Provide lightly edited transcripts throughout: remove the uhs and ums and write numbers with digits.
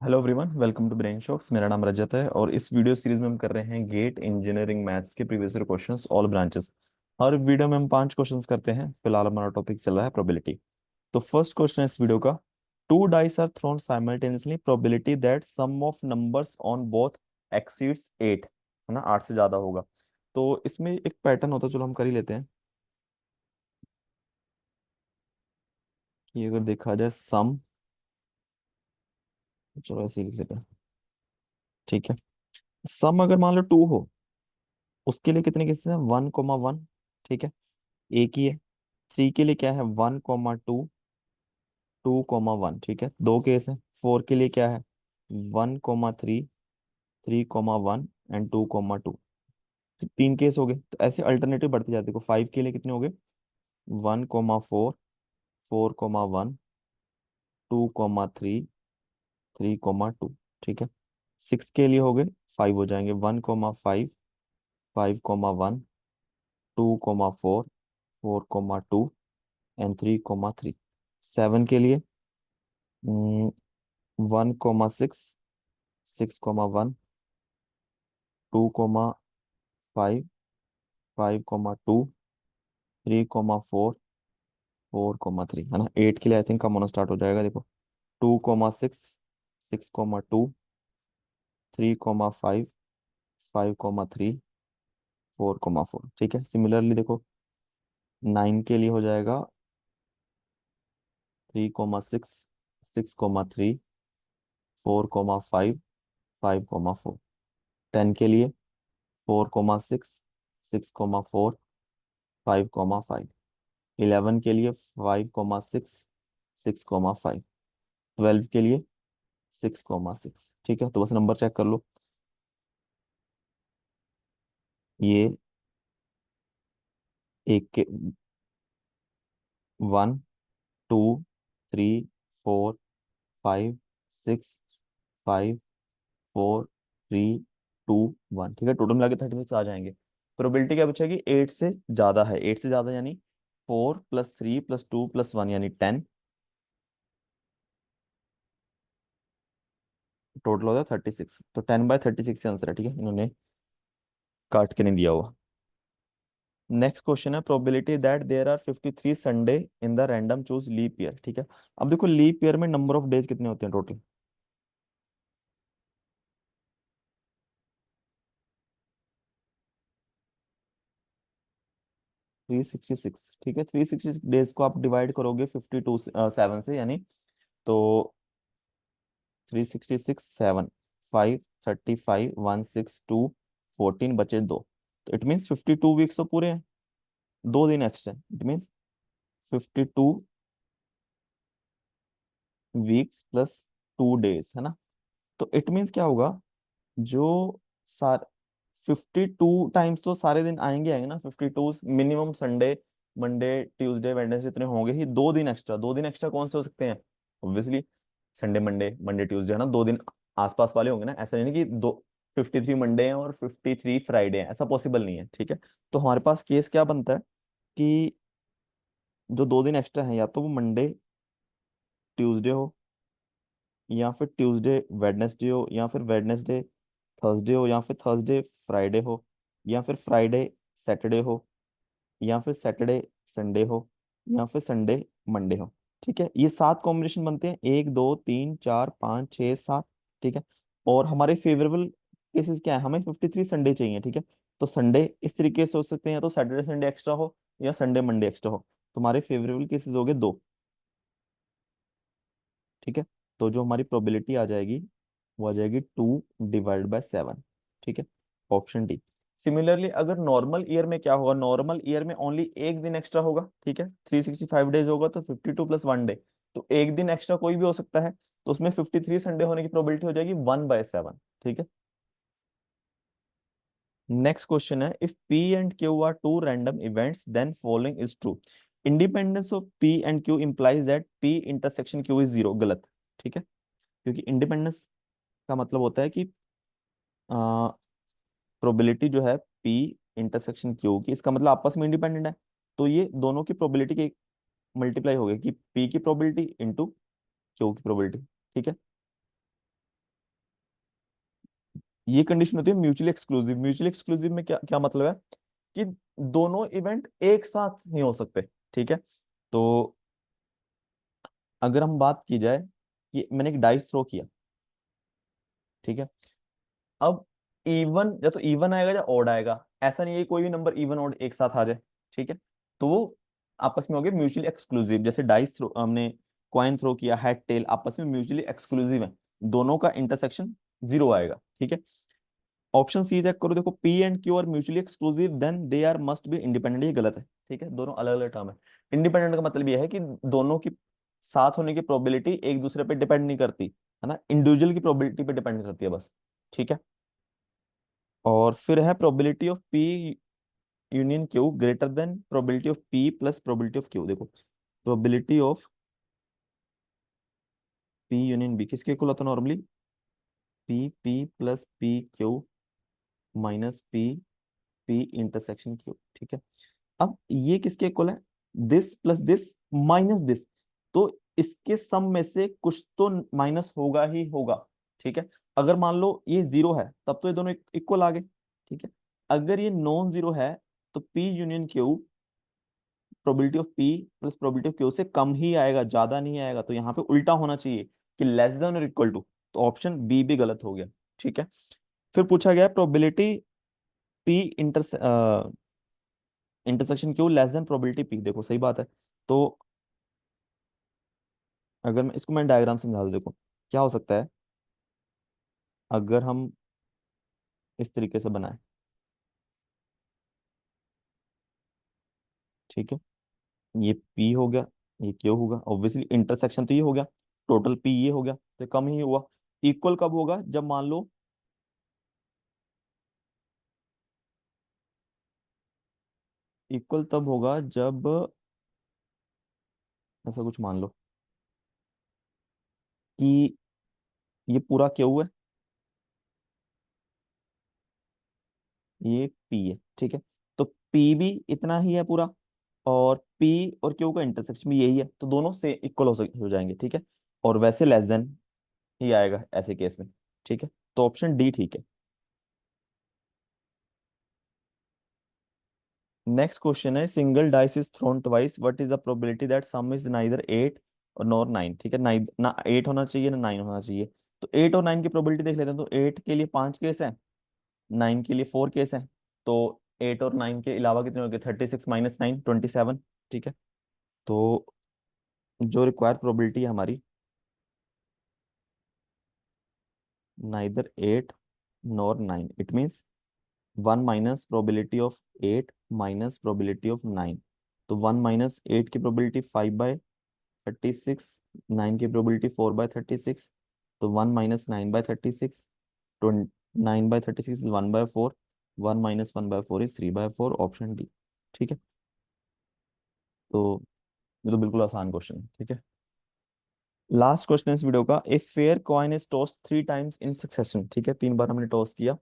Hello everyone, welcome to Brain Shocks. मेरा नाम रजत है और इस वीडियो सीरीज में हम कर रहे हैं गेट इंजीनियरिंग मैथ्स के previous year questions all branches. हर वीडियो में हम 5 क्वेश्चंस करते हैं। फिलहाल हमारा टॉपिक चल रहा है प्रोबेबिलिटी। तो फर्स्ट क्वेश्चन है इस वीडियो का, two dice are thrown simultaneously, probability that sum of numbers on both exceeds 8, है ना, 8 से ज्यादा होगा। तो इसमें एक पैटर्न होता है, चलो हम कर ही लेते हैं कि अगर देखा जाए सम, चलो ऐसे ही लिख लेते हैं। ठीक है, सम अगर मान लो 2 हो, उसके लिए कितने केसेस हैं? 1,1। ठीक है, एक ही है। 3 के लिए क्या है? 1,2, 2,1। ठीक है, दो केस है। 4 के लिए क्या है? 1,3, 3,1 एंड 2,2। तीन केस हो गए। तो ऐसे अल्टरनेटिव बढ़ती जाती है। देखो 5 के लिए कितने हो गए? 1,4, 4,1, 2,3, 3,2। ठीक है, 6 के लिए हो गए, 5 हो जाएंगे। 1,5, 5,1, 2,4, 4,2 एंड 3,3। 7 के लिए 1,6, 6,1, 2,5, 5,2, 3,4, 4,3, है ना। 8 के लिए आई थिंक कम होना स्टार्ट हो जाएगा। देखो 2,6, 6,2, 3,5, 5,3, 4,4। ठीक है, सिमिलरली देखो 9 के लिए हो जाएगा 3,6, 6,3, 4,5, 5,4। 10 के लिए 4,6, 6,4, 5,5। 11 के लिए 5,6, 6,5। 12 के लिए 6,6। ठीक है, तो बस नंबर चेक कर लो। ये एक के 1, 2, 3, 4, 5, 6, 5, 4, 3, 2, 1। ठीक है, टोटल मिला के 36 आ जाएंगे। प्रोबेबिलिटी क्या बचेगी? 8 से ज्यादा है। 8 से ज्यादा यानी 4 + 3 + 2 + 1 यानी 10। टोटल होता है 36। तो 10/36 आंसर है। ठीक है, इन्होंने काट के नहीं दिया हुआ। नेक्स्ट क्वेश्चन है, probability that there are 53 Sunday in the random choose leap year. ठीक है, अब देखो लीप ईयर में नंबर ऑफ डेज कितने होते हैं टोटल? 366। ठीक है, 366 डेज को आप डिवाइड करोगे 52 7 से, यानी तो 366 7, 5, 35, 1, 6, 2, 14 बचे दो। तो इट मीन्स 52 वीक्स तो पूरे हैं। 2 दिन extra, it means 52 weeks + 2 days, है ना। तो इट मीन्स क्या होगा? जो सार 52 टाइम्स तो सारे दिन आएंगे आएंगे ना। 52 minimum Sunday, Monday, Tuesday, Wednesday इतने होंगे ही। 2 दिन एक्स्ट्रा, 2 दिन एक्स्ट्रा कौन से हो सकते हैं? Obviously Sunday, Monday, Monday Tuesday, है ना। 2 दिन आसपास वाले होंगे ना। ऐसा नहीं कि दो 53 मंडे हैं और 53 फ्राइडे हैं, ऐसा पॉसिबल नहीं है। ठीक है, तो हमारे पास केस क्या बनता है कि जो 2 दिन एक्स्ट्रा है, या तो वो मंडे ट्यूसडे हो, या फिर ट्यूसडे वेडनेसडे हो, या फिर वेडनेसडे थर्सडे हो, या फिर थर्सडे फ्राइडे हो, या फिर फ्राइडे सैटरडे हो, या फिर सैटरडे संडे हो, या फिर संडे मंडे हो। ठीक है, ये 7 कॉम्बिनेशन बनते हैं, 1, 2, 3, 4, 5, 6, 7। ठीक है, और हमारे फेवरेबल केसेस क्या है? हमें 53 संडे चाहिए। ठीक है, तो संडे इस तरीके से हो सकते हैं, या तो सैटरडे संडे एक्स्ट्रा हो, या संडे मंडे एक्स्ट्रा हो। तुम्हारे फेवरेबल केसेस हो गए दो। ठीक है, तो जो हमारी प्रोबेबिलिटी आ जाएगी वो आ जाएगी 2/7। ठीक है, ऑप्शन डी। सिमिलरली अगर नॉर्मल ईयर में क्या होगा? नॉर्मल ईयर में ओनली एक दिन एक्स्ट्रा होगा। ठीक है, 365 डेज होगा तो 52 + 1 डे, तो एक दिन एक्स्ट्रा कोई भी हो सकता है। तो उसमें 53 संडे होने की प्रोबेबिलिटी हो जाएगी 1/7। ठीक है, नेक्स्ट क्वेश्चन है, if P and Q are two random events then following is true. Independence of P and Q implies that P intersection Q is zero. गलत। ठीक है, क्योंकि इंडिपेंडेंस का मतलब होता है कि प्रोबेबिलिटी जो है पी इंटरसेक्शन क्यू की, इसका मतलब आपस में इंडिपेंडेंट है। तो ये दोनों की प्रोबेबिलिटी की मल्टीप्लाई हो गई कि पी की प्रोबेबिलिटी इंटू क्यू की प्रोबेबिलिटी। ठीक है, ये कंडीशन होती है म्यूचुअली एक्सक्लूसिव। म्यूचुअली एक्सक्लूसिव में क्या क्या मतलब है कि दोनों इवेंट एक साथ नहीं हो सकते। ठीक है, तो अगर हम बात की जाए कि मैंने एक डाइस थ्रो किया, ठीक है, अब इवन या तो इवन आएगा या ऑड आएगा, ऐसा नहीं है कि कोई भी नंबर इवन ऑड एक साथ आ जाए। ठीक है, तो वो आपस में हो गए म्यूचुअली एक्सक्लूसिव। जैसे डाइस थ्रो हमने कॉइन थ्रो किया, हेड टेल आपस में म्यूचुअली एक्सक्लूसिव है, दोनों का इंटरसेक्शन जीरो आएगा। ठीक है, ऑप्शन सी चेक करो, देखो P and Q are mutually exclusive then they are must be independent, ये गलत है। ठीक है, दोनों अलग अलग टर्म है। इंडिपेंडेंट का मतलब ये है कि दोनों की साथ होने की प्रोबेबिलिटी एक दूसरे पे डिपेंड नहीं करती, है ना, इंडिविजुअल की प्रोबेबिलिटी पे डिपेंड करती है बस। ठीक है, और फिर है probability of P union Q greater than probability of P plus probability of Q. देखो probability of P union B किसके इक्वल होता है normally, P P plus P Q minus P P intersection Q. ठीक है, अब ये किसके इक्वल है, this plus this minus this, तो इसके सम में से कुछ तो माइनस होगा ही होगा। ठीक है, अगर मान लो ये जीरो है तब तो ये दोनों इक्वल आ गए। ठीक है, अगर ये नॉन जीरो है तो P union Q probability of P plus probability of Q से कम ही आएगा, ज्यादा नहीं आएगा, तो यहाँ पे उल्टा होना चाहिए कि लेस देन और इक्वल टू, तो ऑप्शन बी भी गलत हो गया। ठीक है, फिर पूछा गया probability P intersection Q less than probability P, देखो सही बात है। तो अगर मैं इसको मैं डायग्राम समझा दूं, देखो क्या हो सकता है अगर हम इस तरीके से बनाए। ठीक है, ये पी हो गया, ये क्यू होगा, ऑब्वियसली इंटरसेक्शन तो ये हो गया, टोटल पी ये हो गया, तो कम ही हुआ। इक्वल कब होगा, जब मान लो इक्वल तब होगा जब ऐसा कुछ मान लो कि ये पूरा क्यू है, ये पी है। ठीक है, तो पी भी इतना ही है पूरा, और पी और क्यू का इंटरसेक्शन भी यही है, तो दोनों से इक्वल हो जाएंगे। ठीक है, और वैसे लेस देन ही आएगा ऐसे केस में। ठीक है, तो ऑप्शन डी ठीक है। नेक्स्ट क्वेश्चन है single dice is throne twice, what is the probability that some is neither 8 और नॉर 9। ठीक है, ना 8 होना चाहिए ना 9 होना चाहिए, तो 8 और 9 की प्रोबेबिलिटी देख लेते हैं। तो 8 के लिए 5 केस है, 9 के लिए 4 केस है, तो 8 और 9 के अलावा कितने हो गए, 36 माइनस 9 27। ठीक है, तो जो रिक्वायर्ड प्रोबेबिलिटी है हमारी, neither 8 nor 9, it means 1 minus probability of 8 minus probability of 9, तो 1 माइनस 8 की प्रोबेबिलिटी 5/36, 9 की प्रोबेबिलिटी 4/36, तो 1 minus 9/36, 9/36 is 1/4, 1 minus 1/4 is 3/4, option D. ठीक है, तो ये तो बिल्कुल आसान क्वेश्चन है। ठीक है, लास्ट क्वेश्चन इस वीडियो का, if fair coin is tossed 3 times in succession. ठीक है, 3 बार हमने टॉस किया,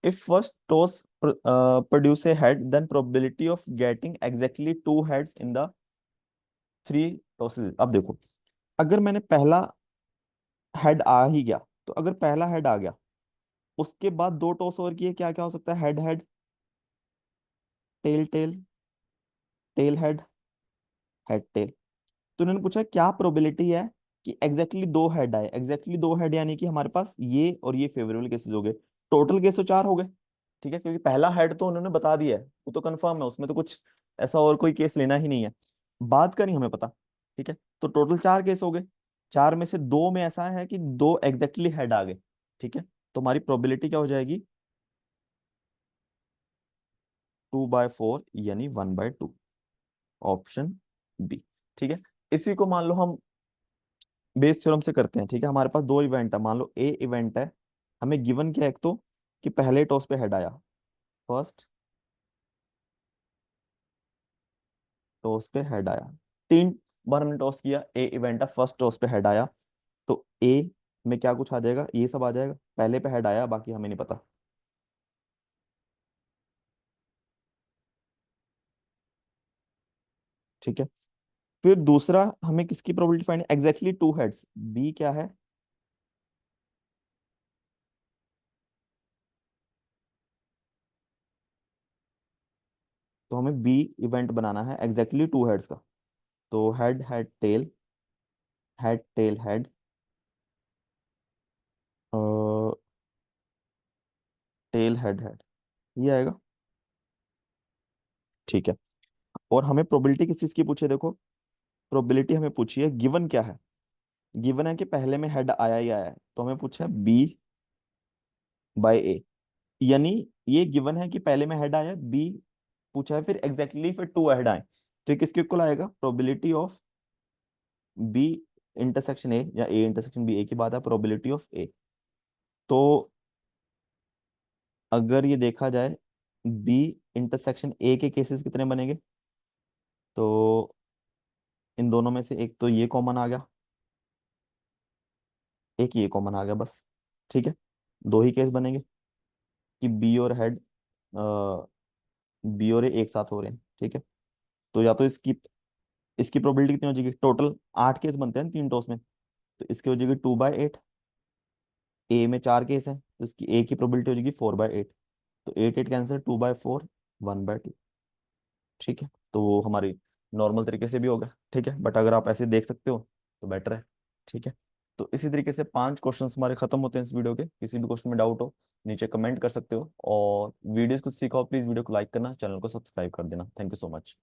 if first toss produce a head then probability of getting exactly 2 heads in the 3 tosses. अब देखो अगर मैंने पहला हेड आ ही गया, तो अगर पहला हेड आ गया उसके बाद 2 टॉस और किए, क्या क्या हो सकता है, head head, tail tail, tail head, head tail. तो उन्होंने पूछा क्या प्रोबेबिलिटी है कि एग्जैक्टली 2 हेड आए, एग्जैक्टली 2 हेड यानी कि हमारे पास ये और ये फेवरेबल केसेस हो गए, टोटल केस तो 4 हो गए। ठीक है, क्योंकि पहला हेड तो उन्होंने बता दिया है, वो तो कंफर्म है, उसमें तो कुछ ऐसा और कोई केस लेना ही नहीं है, बात का नहीं हमें पता। ठीक है, तो टोटल 4 केस हो गए, 4 में से 2 में ऐसा है कि 2 एग्जैक्टली हेड आ गए। ठीक है, तो हमारी प्रोबेबिलिटी क्या हो जाएगी, 2/4 यानी 1/2, ऑप्शन बी। ठीक है, इसी को मान लो हम बेस थ्योरम से करते हैं। ठीक है, हमारे पास 2 इवेंट है, मान लो ए इवेंट है, हमें गिवन क्या है, एक तो कि पहले टॉस पे हेड आया, फर्स्ट टॉस पे हेड आया, 3 बार हमने टॉस किया, ए इवेंट है, फर्स्ट टॉस पे हेड आया, तो ए में क्या कुछ आ जाएगा, ये सब आ जाएगा, पहले पे हेड आया, बाकी हमें नहीं पता। ठीक है, फिर दूसरा हमें किसकी probability find, exactly 2 heads, B क्या है, तो हमें बी इवेंट बनाना है एग्जैक्टली टू हेड्स का। तो head head tell, head tail head, tell head head, ये आएगा। ठीक है। और हमें प्रोबेबिलिटी किस चीज की पूछी है, देखो प्रोबेबिलिटी हमें पूछी है, गिवन क्या है, गिवन है कि पहले में हेड आया ही आया है, तो हमें पूछा है बी बाय ए, यानी ये गिवन है कि पहले में हेड आया बी, पूछा है फिर एग्जैक्टली फिर टू हेड आए, तो ये किसके इक्वल आएगा, probability of B intersection A या ए इंटरसेक्शन बी, ए की बात है, प्रोबेबिलिटी ऑफ ए। तो अगर ये देखा जाए बी इंटरसेक्शन ए के केसेस कितने बनेंगे, तो इन दोनों में से एक तो ये कॉमन आ गया, एक ये कॉमन आ गया बस। ठीक है, दो ही केस बनेंगे कि बी और हेड, बी और ए एक साथ हो रहे हैं। ठीक है, तो या तो इसकी इसकी प्रोबेबिलिटी कितनी हो जाएगी, टोटल 8 केस बनते हैं तीन टॉस में, तो इसकी हो जाएगी 2/8, ए में 4 केस हैं तो इसकी ए की प्रोबेबिलिटी हो जाएगी 4/8, तो 8 8 कैंसिल, 2/4, 1/2। ठीक है, तो वो हमारी नॉर्मल तरीके से भी होगा। ठीक है, बट अगर आप ऐसे देख सकते हो तो बेटर है। ठीक है, तो इसी तरीके से 5 क्वेश्चंस हमारे खत्म होते हैं इस वीडियो के। किसी भी क्वेश्चन में डाउट हो नीचे कमेंट कर सकते हो, और वीडियोस को सीखो, प्लीज वीडियो को लाइक करना, चैनल को सब्सक्राइब कर देना। Thank you so much.